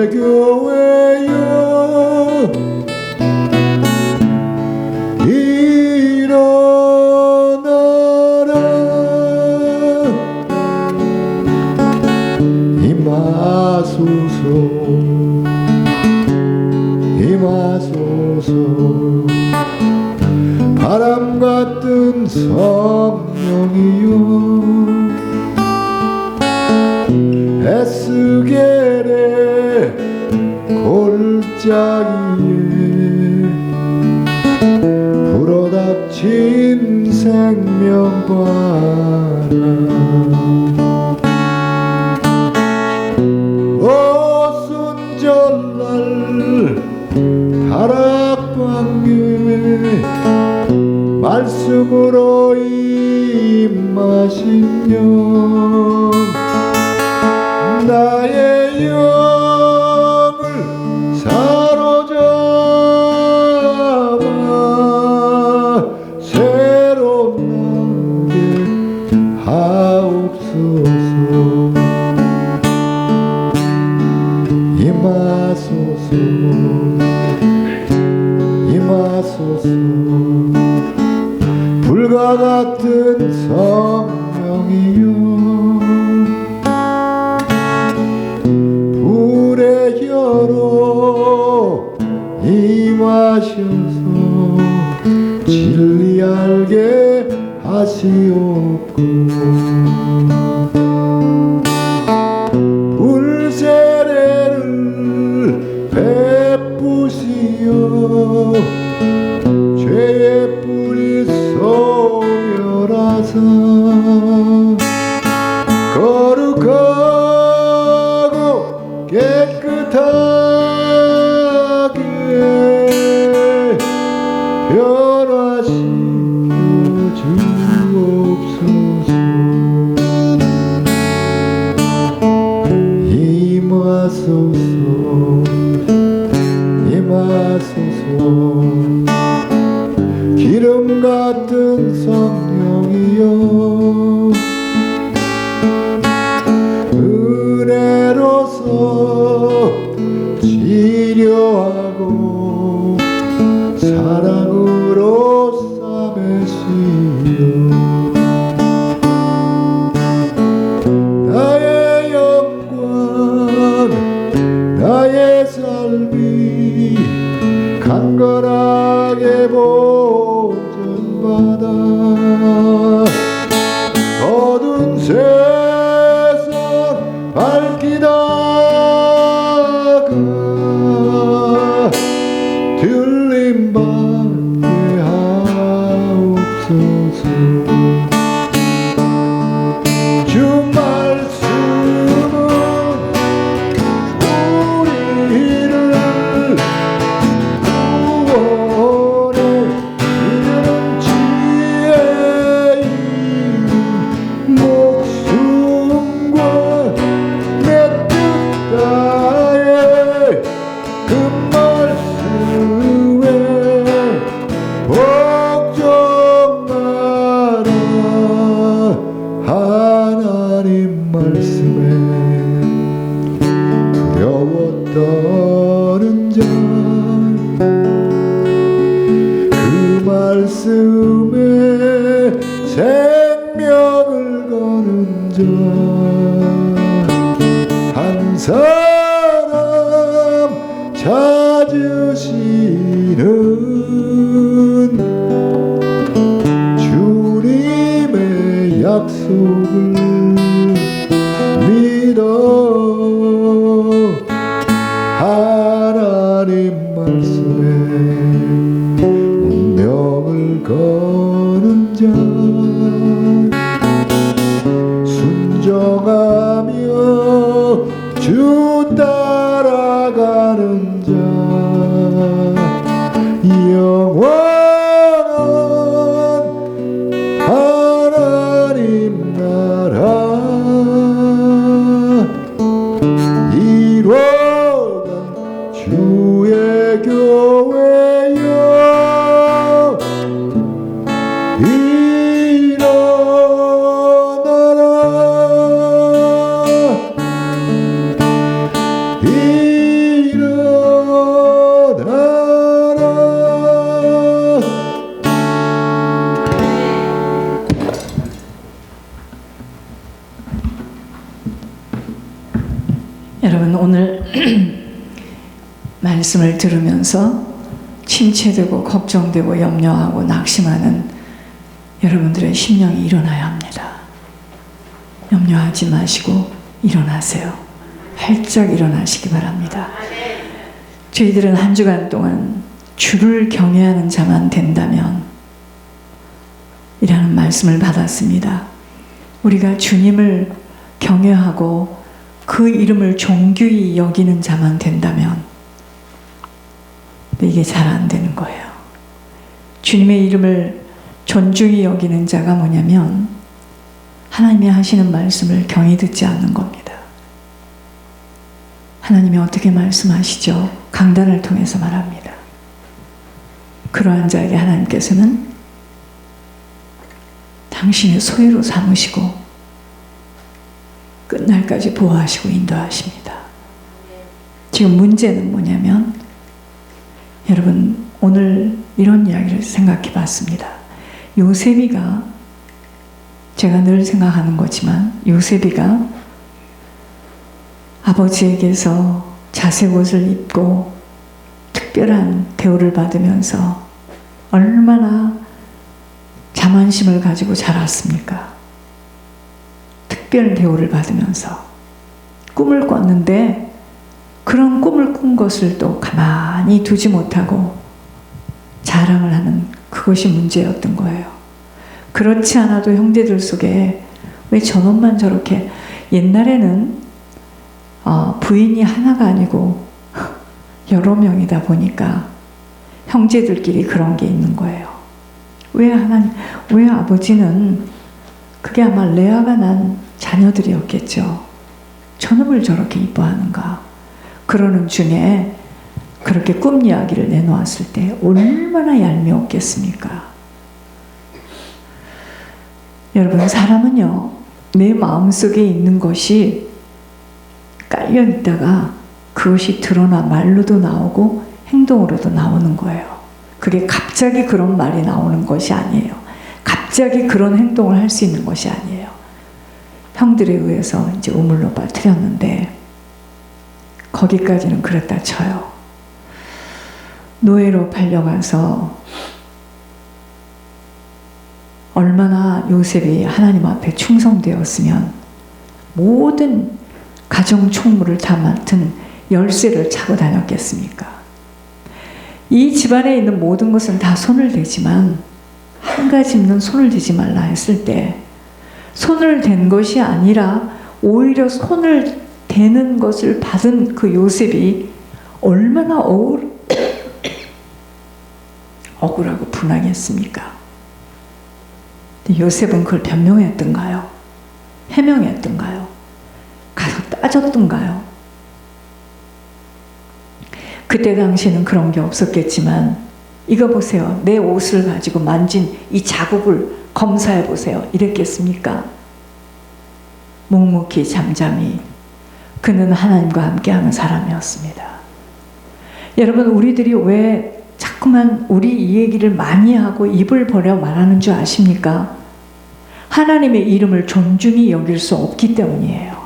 교회여 일어나라. 임하소서 임하소서. 바람 같은 성령이여 에스겔의 골짜기에 불어닥친 생명바람 오순절날 다락방에 말씀으로 임하시며 나의 영을 사로잡아 새롭게 하옵소서. 임하소서 임하소서. 불과 같은 성령이여 불의 혀로 임하셔서 진리 알게 하시옵고 불세례를 베푸시어 죄의 뿌리 소멸하사 거룩하고 깨끗하게 변화시켜 주옵소서. 임하소서 임하소서. 기름 같은 성령이여 은혜로서 치료하고 사랑으로 싸매시며 나의 영광 나의 삶이 강건하게 보존받아 어두운 세상 밝히다가 들림받게 하옵소서. 주 말씀은 우리를 구원해 이르는 지혜인 목숨과 내 뜻 다해 그 말씀에 복종하라. 하나님 말씀에 두려워 떠는 자 그 말씀에 생명을 거는 자 한 사람 찾으시는 주님의 약속을 믿어 하나님 말씀에 운명을 거는 자 순종하며 주 따라가는 자 영원한 하나님 나라 이루어간 주의 교회여 일어나라. 여러분 오늘 말씀을 들으면서 침체되고 걱정되고 염려하고 낙심하는 여러분들의 심령이 일어나야 합니다. 염려하지 마시고 일어나세요. 활짝 일어나시기 바랍니다. 저희들은 한 주간 동안 주를 경외하는 자만 된다면 이라는 말씀을 받았습니다. 우리가 주님을 경외하고 그 이름을 존귀히 여기는 자만 된다면 이게 잘 안 되는 거예요. 주님의 이름을 존중히 여기는 자가 뭐냐면 하나님이 하시는 말씀을 경히 듣지 않는 겁니다. 하나님이 어떻게 말씀하시죠? 강단을 통해서 말합니다. 그러한 자에게 하나님께서는 당신의 소유로 삼으시고 끝날까지 보호하시고 인도하십니다. 지금 문제는 뭐냐면 여러분 오늘 이런 이야기를 생각해 봤습니다. 요셉이가 제가 늘 생각하는 거지만 요셉이가 아버지에게서 자색 옷을 입고 특별한 대우를 받으면서 얼마나 자만심을 가지고 자랐습니까? 특별 대우를 받으면서 꿈을 꿨는데 그런 꿈을 꾼 것을 또 가만히 두지 못하고 자랑을 하는 그것이 문제였던 거예요. 그렇지 않아도 형제들 속에 왜 저놈만 저렇게 옛날에는 부인이 하나가 아니고 여러 명이다 보니까 형제들끼리 그런 게 있는 거예요. 왜 아버지는 그게 아마 레아가 난 자녀들이었겠죠. 저놈을 저렇게 이뻐하는가. 그러는 중에 그렇게 꿈 이야기를 내놓았을 때 얼마나 얄미웠겠습니까? 여러분 사람은요 내 마음속에 있는 것이 깔려 있다가 그것이 드러나 말로도 나오고 행동으로도 나오는 거예요. 그게 갑자기 그런 말이 나오는 것이 아니에요. 갑자기 그런 행동을 할 수 있는 것이 아니에요. 형들에 의해서 이제 우물로 빠뜨렸는데 거기까지는 그랬다 쳐요. 노예로 팔려가서 얼마나 요셉이 하나님 앞에 충성되었으면 모든 가정 총무를 다 맡은 열쇠를 차고 다녔겠습니까? 이 집안에 있는 모든 것은 다 손을 대지만 한 가지는 손을 대지 말라 했을 때 손을 댄 것이 아니라 오히려 손을 대는 것을 받은 그 요셉이 얼마나 억울하고 분하겠습니까? 근데 요셉은 그걸 변명했던가요? 해명했던가요? 가서 따졌던가요? 그때 당시에는 그런 게 없었겠지만 이거 보세요. 내 옷을 가지고 만진 이 자국을 검사해 보세요. 이랬겠습니까? 묵묵히 잠잠히 그는 하나님과 함께하는 사람이었습니다. 여러분 우리들이 왜 자꾸만 우리 이 얘기를 많이 하고 입을 벌여 말하는 줄 아십니까? 하나님의 이름을 존중히 여길 수 없기 때문이에요.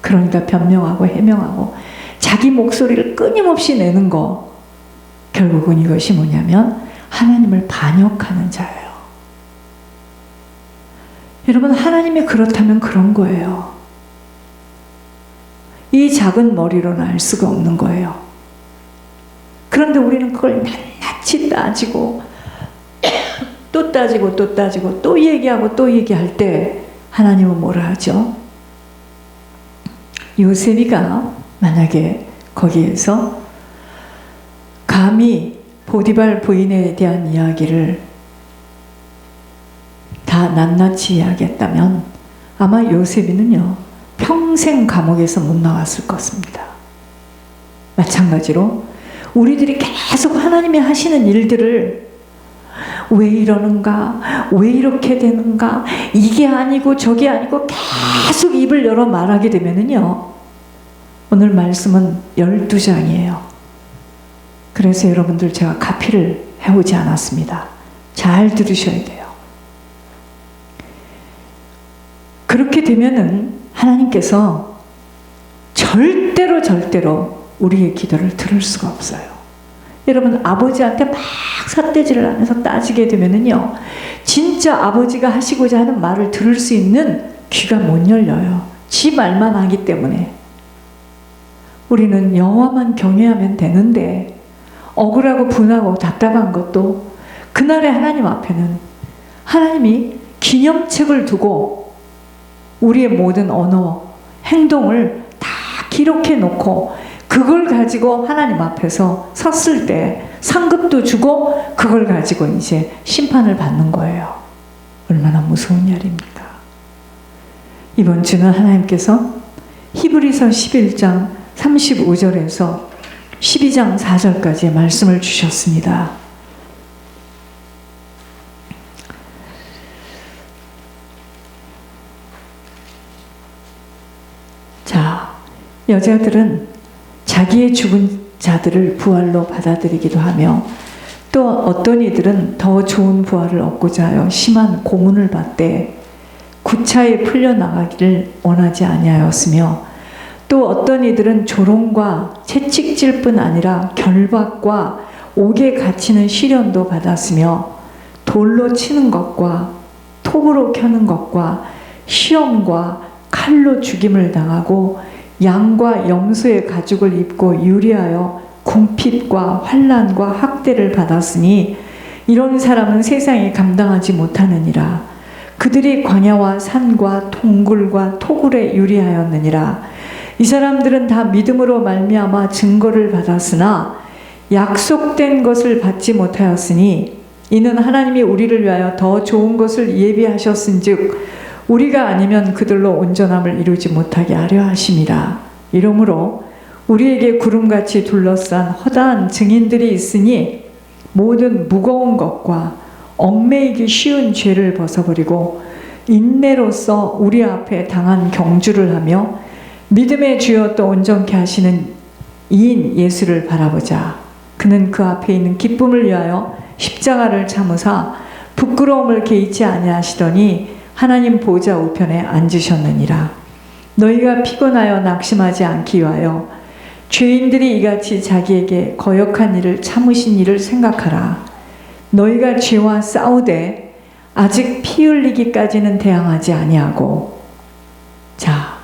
그러니까 변명하고 해명하고 자기 목소리를 끊임없이 내는 거 결국은 이것이 뭐냐면 하나님을 반역하는 자예요. 여러분 하나님이 그렇다면 그런 거예요. 이 작은 머리로는 알 수가 없는 거예요. 그런데 우리는 그걸 낱낱이 따지고 또 따지고 또 따지고 또 얘기하고 또 얘기할 때 하나님은 뭐라 하죠? 요셉이가 만약에 거기에서 감히 보디발 부인에 대한 이야기를 다 낱낱이 이야기했다면 아마 요셉이는요 평생 감옥에서 못 나왔을 것입니다. 마찬가지로 우리들이 계속 하나님이 하시는 일들을 왜 이러는가, 왜 이렇게 되는가, 이게 아니고 저게 아니고 계속 입을 열어 말하게 되면은요 오늘 말씀은 12장이에요. 그래서 여러분들 제가 카피를 해오지 않았습니다. 잘 들으셔야 돼요. 그렇게 되면은 하나님께서 절대로 우리의 기도를 들을 수가 없어요. 여러분, 아버지한테 막 삿대질을 하면서 따지게 되면은요, 진짜 아버지가 하시고자 하는 말을 들을 수 있는 귀가 못 열려요. 지 말만 하기 때문에. 우리는 여호와만 경외하면 되는데, 억울하고 분하고 답답한 것도 그날의 하나님 앞에는 하나님이 기념책을 두고 우리의 모든 언어, 행동을 다 기록해 놓고 그걸 가지고 하나님 앞에서 섰을 때 상급도 주고 그걸 가지고 이제 심판을 받는 거예요. 얼마나 무서운 일입니까? 이번 주는 하나님께서 히브리서 11장 35절에서 12장 4절까지의 말씀을 주셨습니다. 자, 여자들은 자기의 죽은 자들을 부활로 받아들이기도 하며 또 어떤 이들은 더 좋은 부활을 얻고자 하여 심한 고문을 받되 구차히 풀려나가기를 원하지 아니하였으며 또 어떤 이들은 조롱과 채찍질 뿐 아니라 결박과 옥에 갇히는 시련도 받았으며 돌로 치는 것과 톱으로 켜는 것과 시험과 칼로 죽임을 당하고 양과 염소의 가죽을 입고 유리하여 궁핍과 환난과 학대를 받았으니 이런 사람은 세상이 감당하지 못하느니라. 그들이 광야와 산과 동굴과 토굴에 유리하였느니라. 이 사람들은 다 믿음으로 말미암아 증거를 받았으나 약속된 것을 받지 못하였으니 이는 하나님이 우리를 위하여 더 좋은 것을 예비하셨은즉 우리가 아니면 그들로 온전함을 이루지 못하게 하려 하심이라. 이러므로 우리에게 구름같이 둘러싼 허다한 증인들이 있으니 모든 무거운 것과 얽매이기 쉬운 죄를 벗어버리고 인내로서 우리 앞에 당한 경주를 하며 믿음의 주여 또 온전케 하시는 이인 예수를 바라보자. 그는 그 앞에 있는 기쁨을 위하여 십자가를 참으사 부끄러움을 개의치 아니하시더니 하나님 보좌 우편에 앉으셨느니라. 너희가 피곤하여 낙심하지 않기 위하여 죄인들이 이같이 자기에게 거역한 일을 참으신 일을 생각하라. 너희가 죄와 싸우되 아직 피 흘리기까지는 대항하지 아니하고. 자,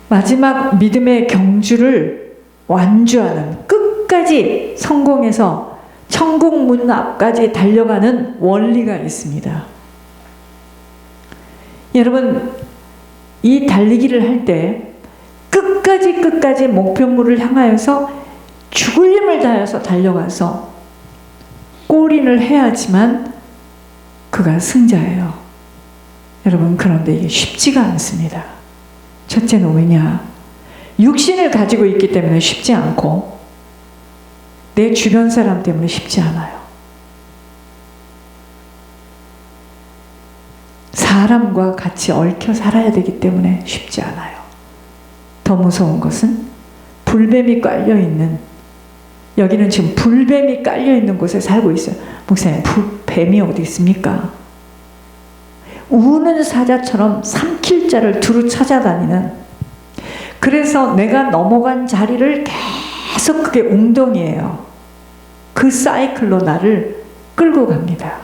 마지막 믿음의 경주를 완주하는, 끝까지 성공해서 천국 문 앞까지 달려가는 원리가 있습니다. 여러분, 이 달리기를 할 때 끝까지 목표물을 향하여서 죽을 힘을 다해서 달려가서 골인을 해야지만 그가 승자예요. 여러분, 그런데 이게 쉽지가 않습니다. 첫째는 왜냐? 육신을 가지고 있기 때문에 쉽지 않고 내 주변 사람 때문에 쉽지 않아요. 사람과 같이 얽혀 살아야 되기 때문에 쉽지 않아요. 더 무서운 것은 불뱀이 깔려있는, 여기는 지금 불뱀이 깔려있는 곳에 살고 있어요. 목사님, 뱀이 어디 있습니까? 우는 사자처럼 삼킬 자를 두루 찾아다니는, 그래서 내가 넘어간 자리를 계속 그게 웅덩이에요. 그 사이클로 나를 끌고 갑니다.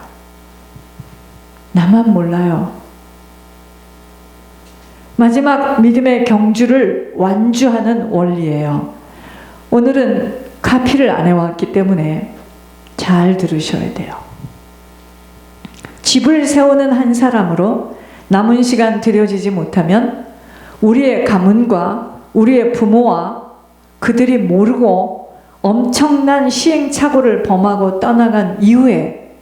나만 몰라요. 마지막 믿음의 경주를 완주하는 원리예요. 오늘은 카피를 안 해왔기 때문에 잘 들으셔야 돼요. 집을 세우는 한 사람으로 남은 시간 들여지지 못하면 우리의 가문과 우리의 부모와 그들이 모르고 엄청난 시행착오를 범하고 떠나간 이후에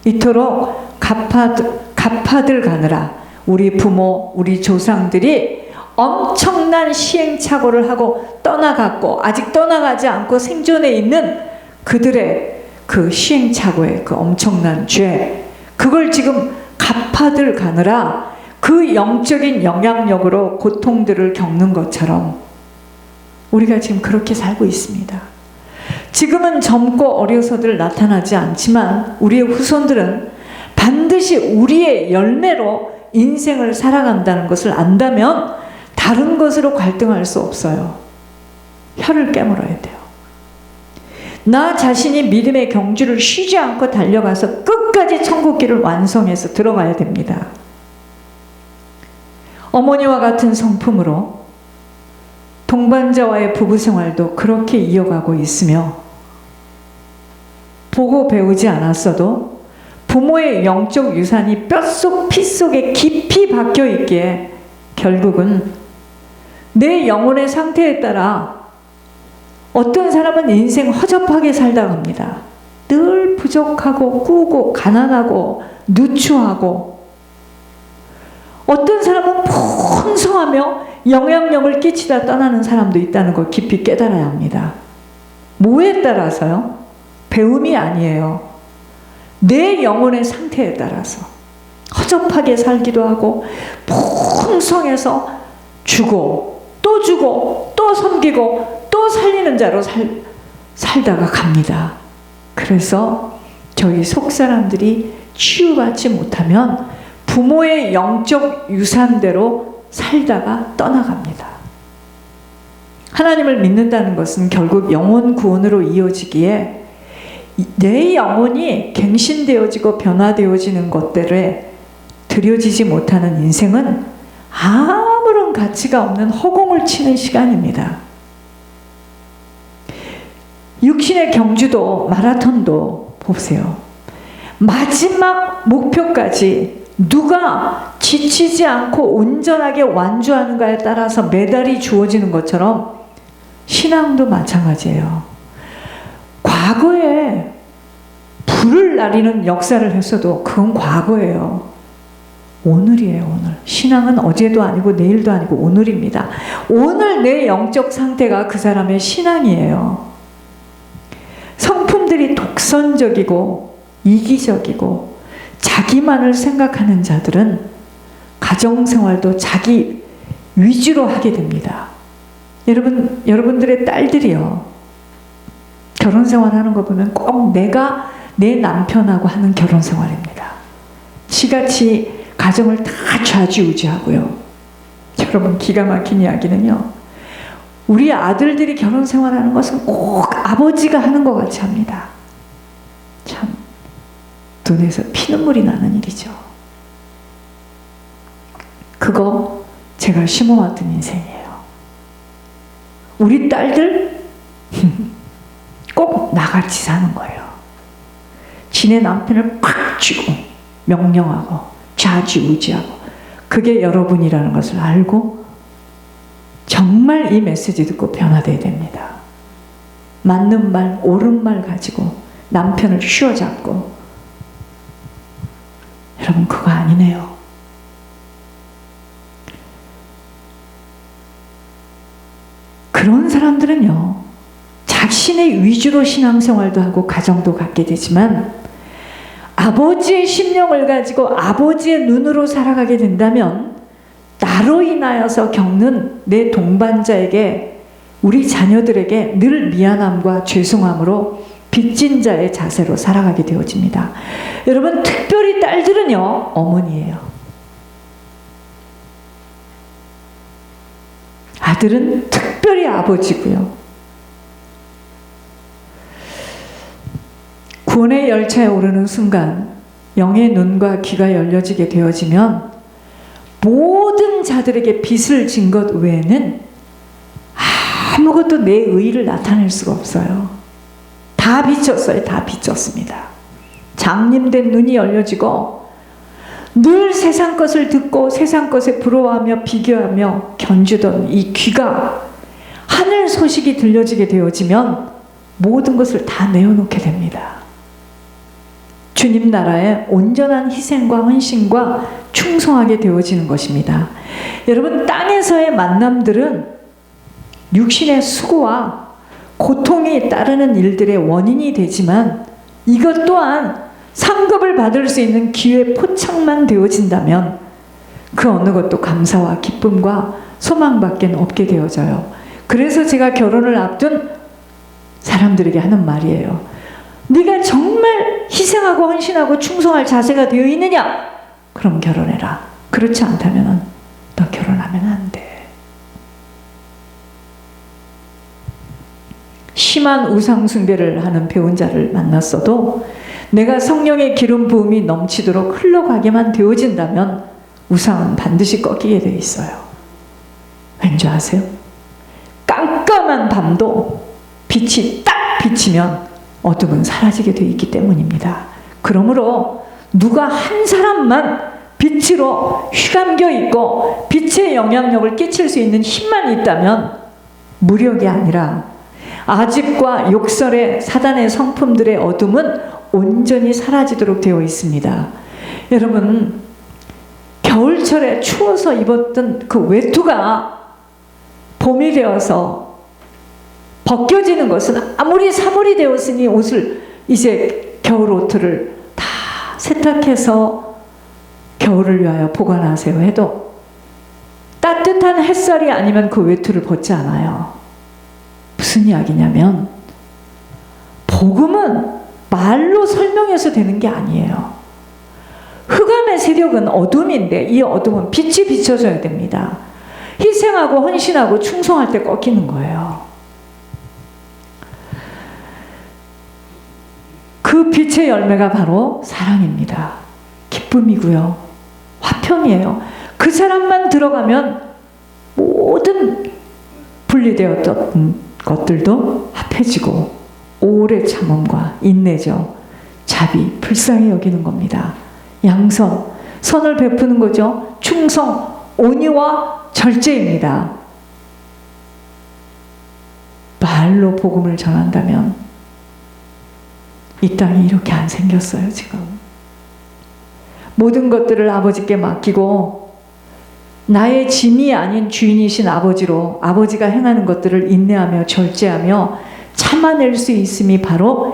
이토록 가파들 가느라 우리 부모, 우리 조상들이 엄청난 시행착오를 하고 떠나갔고 아직 떠나가지 않고 생존해 있는 그들의 그 시행착오의 그 엄청난 죄, 그걸 지금 가파들 가느라 그 영적인 영향력으로 고통들을 겪는 것처럼 우리가 지금 그렇게 살고 있습니다. 지금은 젊고 어려서들 나타나지 않지만 우리의 후손들은 반드시 우리의 열매로 인생을 살아간다는 것을 안다면 다른 것으로 갈등할 수 없어요. 혀를 깨물어야 돼요. 나 자신이 믿음의 경주를 쉬지 않고 달려가서 끝까지 천국길을 완성해서 들어가야 됩니다. 어머니와 같은 성품으로 동반자와의 부부 생활도 그렇게 이어가고 있으며, 보고 배우지 않았어도 부모의 영적 유산이 뼛속 피속에 깊이 박혀 있기에 결국은 내 영혼의 상태에 따라 어떤 사람은 인생 허접하게 살다 갑니다. 늘 부족하고 꾸고 가난하고 누추하고, 어떤 사람은 풍성하며 영향력을 끼치다 떠나는 사람도 있다는 걸 깊이 깨달아야 합니다. 뭐에 따라서요? 배움이 아니에요. 내 영혼의 상태에 따라서 허접하게 살기도 하고, 풍성해서 주고 또 섬기고 또 살리는 자로 살다가 갑니다. 그래서 저희 속사람들이 치유받지 못하면 부모의 영적 유산대로 살다가 떠나갑니다. 하나님을 믿는다는 것은 결국 영혼 구원으로 이어지기에 내 영혼이 갱신되어지고 변화되어지는 것들에 들여지지 못하는 인생은 아무런 가치가 없는 허공을 치는 시간입니다. 육신의 경주도 마라톤도 보세요. 마지막 목표까지 누가 지치지 않고 온전하게 완주하는가에 따라서 메달이 주어지는 것처럼 신앙도 마찬가지예요. 과거에 불을 나리는 역사를 했어도 그건 과거예요. 오늘이에요, 오늘. 신앙은 어제도 아니고 내일도 아니고 오늘입니다. 오늘 내 영적 상태가 그 사람의 신앙이에요. 성품들이 독선적이고 이기적이고 자기만을 생각하는 자들은 가정생활도 자기 위주로 하게 됩니다. 여러분들의 딸들이요, 결혼생활 하는 거 보면 꼭 내가 내 남편하고 하는 결혼생활입니다. 지같이 가정을 다 좌지우지하고요. 여러분, 기가 막힌 이야기는요, 우리 아들들이 결혼생활하는 것은 꼭 아버지가 하는 것 같이 합니다. 참 눈에서 피눈물이 나는 일이죠. 그거 제가 심어왔던 인생이에요. 우리 딸들 꼭 나같이 사는 거예요. 지네 남편을 팍 쥐고 명령하고 좌지우지하고, 그게 여러분이라는 것을 알고 정말 이 메시지 듣고 변화되어야 됩니다. 맞는 말, 옳은 말 가지고 남편을 휘어잡고, 여러분 그거 아니네요. 그런 사람들은요, 자신의 위주로 신앙생활도 하고 가정도 갖게 되지만 아버지의 심령을 가지고 아버지의 눈으로 살아가게 된다면 나로 인하여서 겪는 내 동반자에게, 우리 자녀들에게 늘 미안함과 죄송함으로 빚진 자의 자세로 살아가게 되어집니다. 여러분, 특별히 딸들은요, 어머니예요. 아들은 특별히 아버지고요. 구원의 열차에 오르는 순간 영의 눈과 귀가 열려지게 되어지면 모든 자들에게 빚을 진 것 외에는 아무것도 내 의의를 나타낼 수가 없어요. 다 빚졌어요. 다 빚졌습니다. 장님된 눈이 열려지고 늘 세상 것을 듣고 세상 것에 부러워하며 비교하며 견주던 이 귀가 하늘 소식이 들려지게 되어지면 모든 것을 다 내어놓게 됩니다. 주님 나라에 온전한 희생과 헌신과 충성하게 되어지는 것입니다. 여러분, 땅에서의 만남들은 육신의 수고와 고통이 따르는 일들의 원인이 되지만 이것 또한 상급을 받을 수 있는 기회 포착만 되어진다면 그 어느 것도 감사와 기쁨과 소망밖에 없게 되어져요. 그래서 제가 결혼을 앞둔 사람들에게 하는 말이에요. 네가 정말 희생하고 헌신하고 충성할 자세가 되어 있느냐? 그럼 결혼해라. 그렇지 않다면 너 결혼하면 안 돼. 심한 우상 숭배를 하는 배운자를 만났어도 내가 성령의 기름 부음이 넘치도록 흘러가게만 되어진다면 우상은 반드시 꺾이게 되어 있어요. 왠지 아세요? 깜깜한 밤도 빛이 딱 비치면 어둠은 사라지게 되어 있기 때문입니다. 그러므로 누가 한 사람만 빛으로 휘감겨 있고 빛의 영향력을 끼칠 수 있는 힘만 있다면 무력이 아니라 아집과 욕설의 사단의 성품들의 어둠은 온전히 사라지도록 되어 있습니다. 여러분, 겨울철에 추워서 입었던 그 외투가 봄이 되어서 벗겨지는 것은 아무리 3월이 되었으니 옷을 이제 겨울 옷을 다 세탁해서 겨울을 위하여 보관하세요 해도 따뜻한 햇살이 아니면 그 외투를 벗지 않아요. 무슨 이야기냐면 복음은 말로 설명해서 되는 게 아니에요. 흑암의 세력은 어둠인데 이 어둠은 빛이 비춰져야 됩니다. 희생하고 헌신하고 충성할 때 꺾이는 거예요. 그 빛의 열매가 바로 사랑입니다. 기쁨이고요. 화평이에요. 그 사람만 들어가면 모든 분리되었던 것들도 합해지고 오래 참음과 인내죠. 자비, 불쌍히 여기는 겁니다. 양선, 선을 베푸는 거죠. 충성, 온유와 절제입니다. 말로 복음을 전한다면 이 땅이 이렇게 안 생겼어요, 지금. 모든 것들을 아버지께 맡기고 나의 짐이 아닌 주인이신 아버지로 아버지가 행하는 것들을 인내하며 절제하며 참아낼 수 있음이 바로